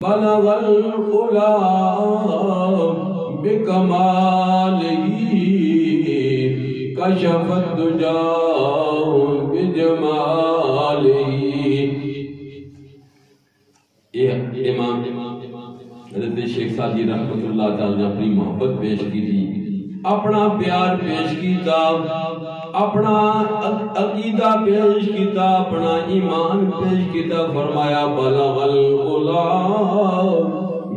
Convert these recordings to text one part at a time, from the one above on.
بلغ العلا بکمالہ کشف الدجا بجمالہ۔ یہ امام حضرت شیخ سعدی رحمت اللہ تعالیٰ نے اپنی محبت پیش کی تھی، اپنا پیار پیش کیتا، اپنا عقیدہ پیش کیتا، اپنا ایمان پیش کیتا۔ فرمایا بلغ العلا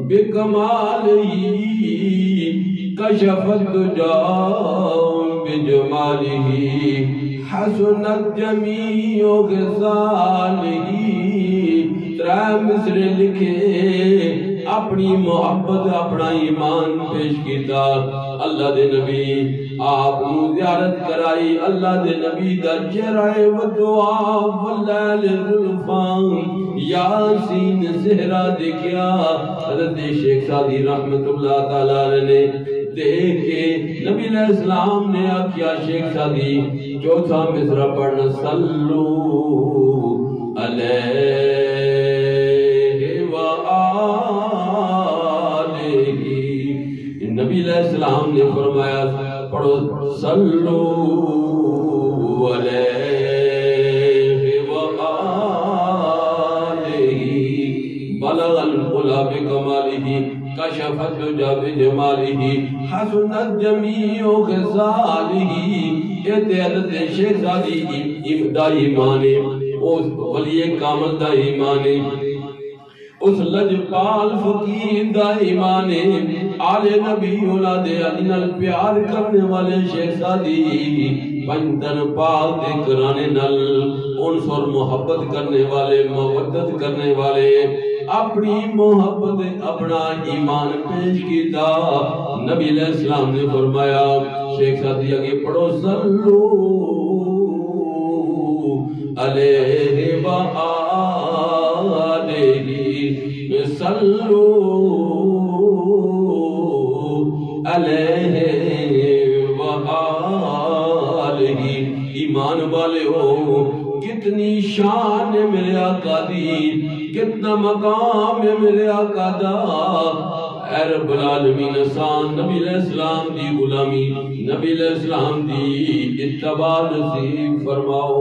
بکمالہ کشف الدجا بجمالہ حسنت جمیع خصالہ۔ ترے مصرے لکھے، اپنی محبت اپنا ایمان پیش کیتا۔ اللہ دے نبی آپ نو زیارت کرائی، اللہ دے نبی دا چہرہ و دعا واللیل زلفان یاسین زہرا دیکھیا۔ حضرت شیخ سعدی رحمت اللہ تعالیٰ نے دیکھ کے نبی علیہ السلام نے آکیا شیخ سعدی چوتھا مصرع پڑھنا، صلو علیہ وآلہ۔ نبی علیہ السلام نے فرمایا پڑھو صلو علیہ وآلہ بلغ العلا بکمالہ کشف الدجا بجمالہ حسنت جمیع خصالہ۔ یہ حضرت شیخ سعدی دا ایمان ہے، اس ولی کامل دا ایمان ہے، اس لجپال فقیر دا ایمان ہے، آل نبی اولاد علی نال پیار کرنے والے شیخ سعدی پنجتن پاک دے کرانے نال انصر محبت کرنے والے، مودت کرنے والے، اپنی محبت اپنا ایمان پیش کیتا۔ نبی علیہ السلام نے فرمایا شیخ سعدی آگے پڑھو صلو علیہ وآلہ صلو علیہ وآلہ۔ ایمان والے ہو، کتنی شان ہے میرے آقا دی، کتنا مقام ہے میرے آقا دا۔ اے رب العالمین آسان نبی علیہ السلام دی غلامی، نبی علیہ السلام دی اتباع نصیب فرماؤ۔